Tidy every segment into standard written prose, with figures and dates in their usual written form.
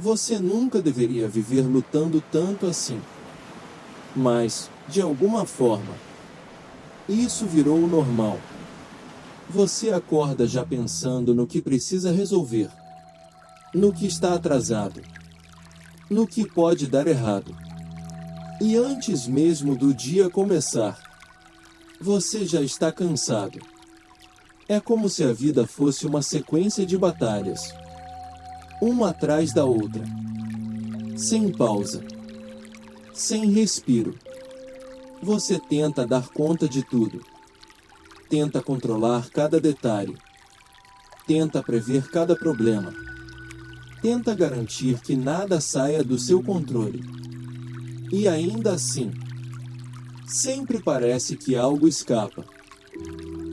Você nunca deveria viver lutando tanto assim. Mas, de alguma forma, isso virou o normal. Você acorda já pensando no que precisa resolver, no que está atrasado, no que pode dar errado. E antes mesmo do dia começar, você já está cansado. É como se a vida fosse uma sequência de batalhas, uma atrás da outra, sem pausa, sem respiro. Você tenta dar conta de tudo. Tenta controlar cada detalhe. Tenta prever cada problema. Tenta garantir que nada saia do seu controle. E ainda assim, sempre parece que algo escapa.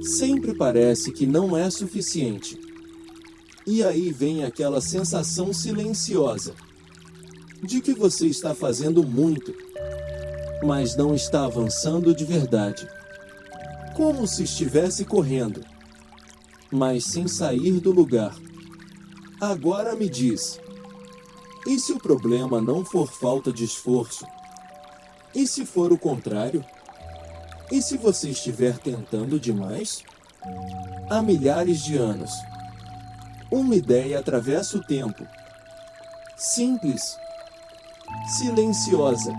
Sempre parece que não é suficiente. E aí vem aquela sensação silenciosa de que você está fazendo muito, mas não está avançando de verdade. Como se estivesse correndo, mas sem sair do lugar. Agora me diz, e se o problema não for falta de esforço? E se for o contrário? E se você estiver tentando demais? Há milhares de anos, uma ideia atravessa o tempo. Simples, silenciosa,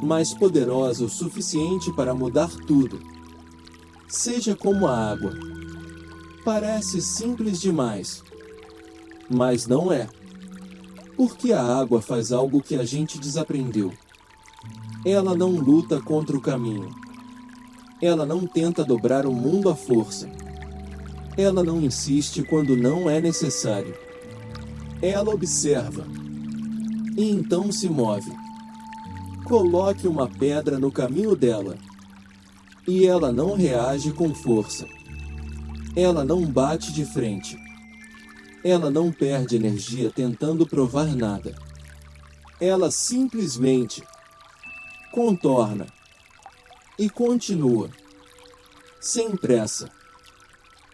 mas poderosa o suficiente para mudar tudo. Seja como a água. Parece simples demais, mas não é. Porque a água faz algo que a gente desaprendeu. Ela não luta contra o caminho. Ela não tenta dobrar o mundo à força. Ela não insiste quando não é necessário. Ela observa. E então se move. Coloque uma pedra no caminho dela. E ela não reage com força. Ela não bate de frente. Ela não perde energia tentando provar nada. Ela simplesmente contorna e continua, sem pressa,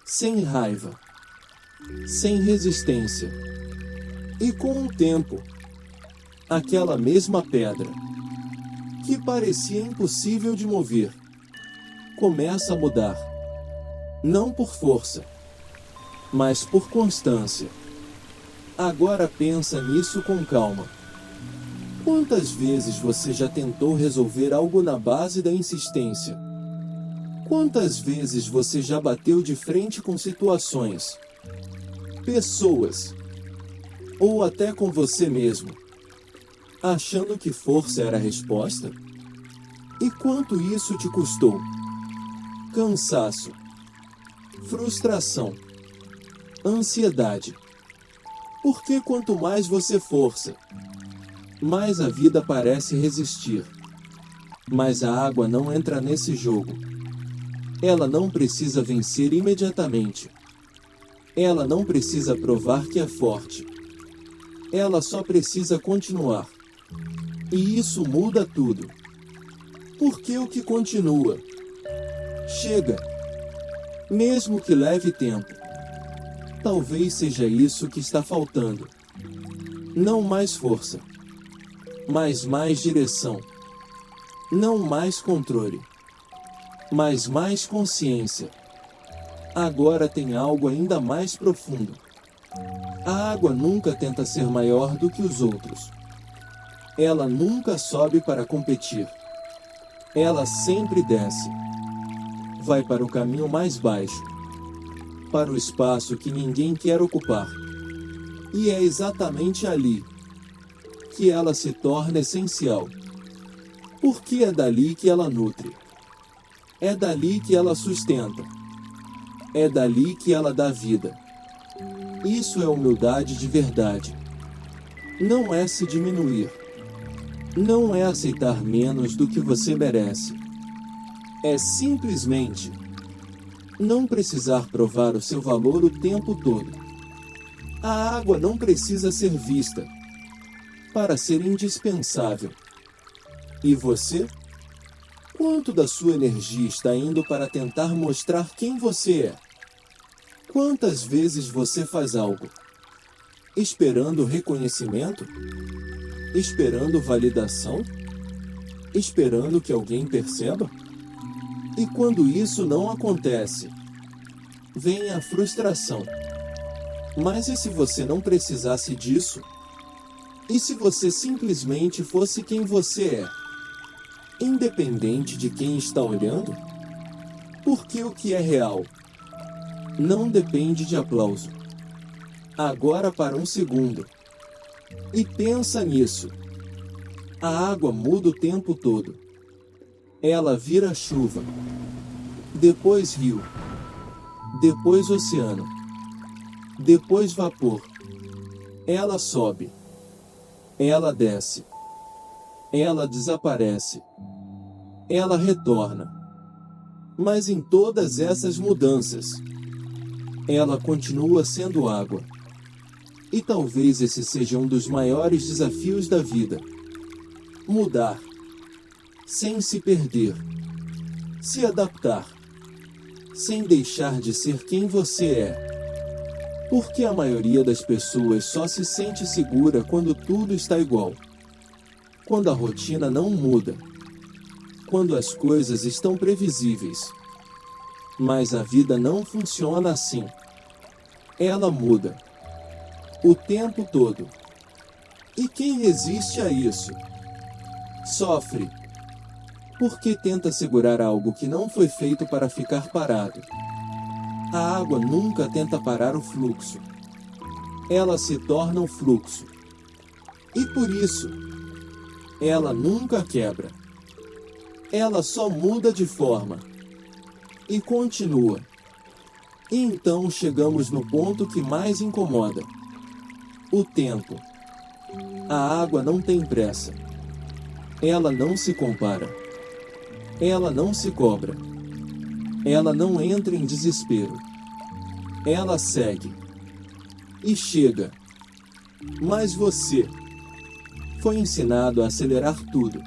sem raiva, sem resistência. E com o tempo, aquela mesma pedra, que parecia impossível de mover, começa a mudar. Não por força, mas por constância. Agora pensa nisso com calma. Quantas vezes você já tentou resolver algo na base da insistência? Quantas vezes você já bateu de frente com situações, pessoas, ou até com você mesmo, achando que força era a resposta? E quanto isso te custou? Cansaço, frustração, ansiedade. Porque quanto mais você força, mais a vida parece resistir. Mas a água não entra nesse jogo. Ela não precisa vencer imediatamente. Ela não precisa provar que é forte. Ela só precisa continuar. E isso muda tudo. Porque o que continua chega, mesmo que leve tempo. Talvez seja isso que está faltando. Não mais força, mas mais direção. Não mais controle, mas mais consciência. Agora tem algo ainda mais profundo. A água nunca tenta ser maior do que os outros. Ela nunca sobe para competir. Ela sempre desce. Vai para o caminho mais baixo, para o espaço que ninguém quer ocupar. E é exatamente ali que ela se torna essencial. Porque é dali que ela nutre. É dali que ela sustenta. É dali que ela dá vida. Isso é humildade de verdade. Não é se diminuir. Não é aceitar menos do que você merece. É simplesmente não precisar provar o seu valor o tempo todo. A água não precisa ser vista para ser indispensável. E você? Quanto da sua energia está indo para tentar mostrar quem você é? Quantas vezes você faz algo Esperando reconhecimento? Esperando validação? Esperando que alguém perceba? E quando isso não acontece, vem a frustração. Mas e se você não precisasse disso? E se você simplesmente fosse quem você é, independente de quem está olhando? Porque o que é real não depende de aplauso. Agora para um segundo. E pensa nisso. A água muda o tempo todo. Ela vira chuva, depois rio, depois oceano, depois vapor. Ela sobe, ela desce, ela desaparece, ela retorna. Mas em todas essas mudanças, ela continua sendo água. E talvez esse seja um dos maiores desafios da vida. Mudar, sem se perder, se adaptar, sem deixar de ser quem você é. Porque a maioria das pessoas só se sente segura quando tudo está igual. Quando a rotina não muda. Quando as coisas estão previsíveis. Mas a vida não funciona assim. Ela muda o tempo todo. E quem resiste a isso sofre, porque tenta segurar algo que não foi feito para ficar parado. A água nunca tenta parar o fluxo. Ela se torna o fluxo. E por isso, ela nunca quebra. Ela só muda de forma. E continua. E então chegamos no ponto que mais incomoda. O tempo. A água não tem pressa. Ela não se compara. Ela não se cobra. Ela não entra em desespero. Ela segue. E chega. Mas você foi ensinado a acelerar tudo.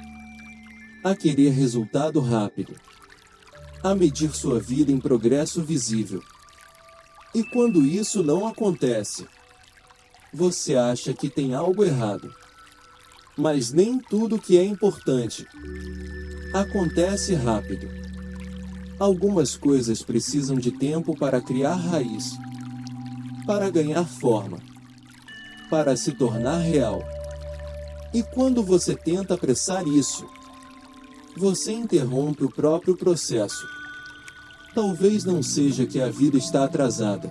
A querer resultado rápido. A medir sua vida em progresso visível. E quando isso não acontece, você acha que tem algo errado. Mas nem tudo que é importante acontece rápido. Algumas coisas precisam de tempo para criar raiz, para ganhar forma, para se tornar real. E quando você tenta apressar isso, você interrompe o próprio processo. Talvez não seja que a vida está atrasada.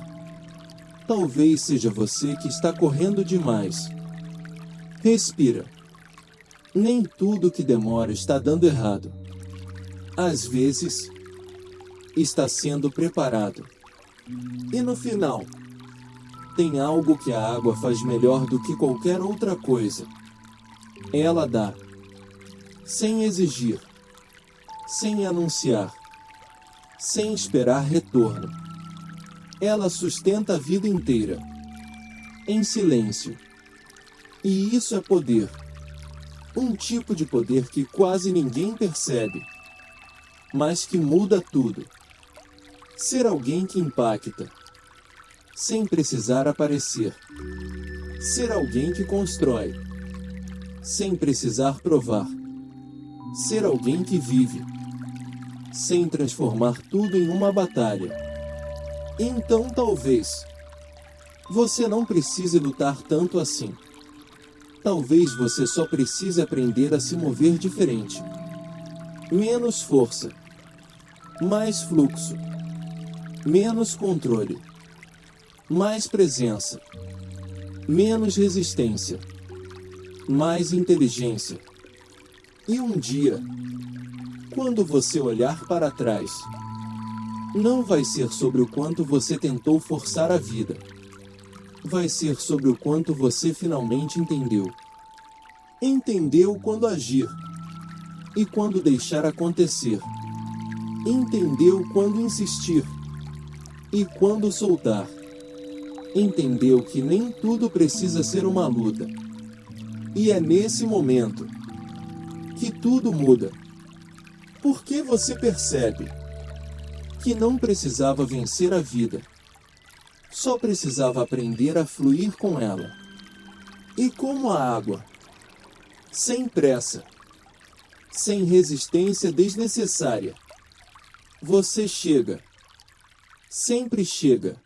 Talvez seja você que está correndo demais. Respira. Nem tudo que demora está dando errado. Às vezes, está sendo preparado. E no final, tem algo que a água faz melhor do que qualquer outra coisa. Ela dá, sem exigir, sem anunciar, sem esperar retorno. Ela sustenta a vida inteira, em silêncio. E isso é poder. Um tipo de poder que quase ninguém percebe, mas que muda tudo. Ser alguém que impacta, sem precisar aparecer. Ser alguém que constrói, sem precisar provar. Ser alguém que vive, sem transformar tudo em uma batalha. Então talvez você não precise lutar tanto assim. Talvez você só precise aprender a se mover diferente. Menos força, mais fluxo, menos controle, mais presença, menos resistência, mais inteligência. E um dia, quando você olhar para trás, não vai ser sobre o quanto você tentou forçar a vida. Vai ser sobre o quanto você finalmente entendeu. Entendeu quando agir e quando deixar acontecer. Entendeu quando insistir e quando soltar. Entendeu que nem tudo precisa ser uma luta. E é nesse momento que tudo muda. Porque você percebe que não precisava vencer a vida. Só precisava aprender a fluir com ela. E como a água. Sem pressa. Sem resistência desnecessária. Você chega. Sempre chega.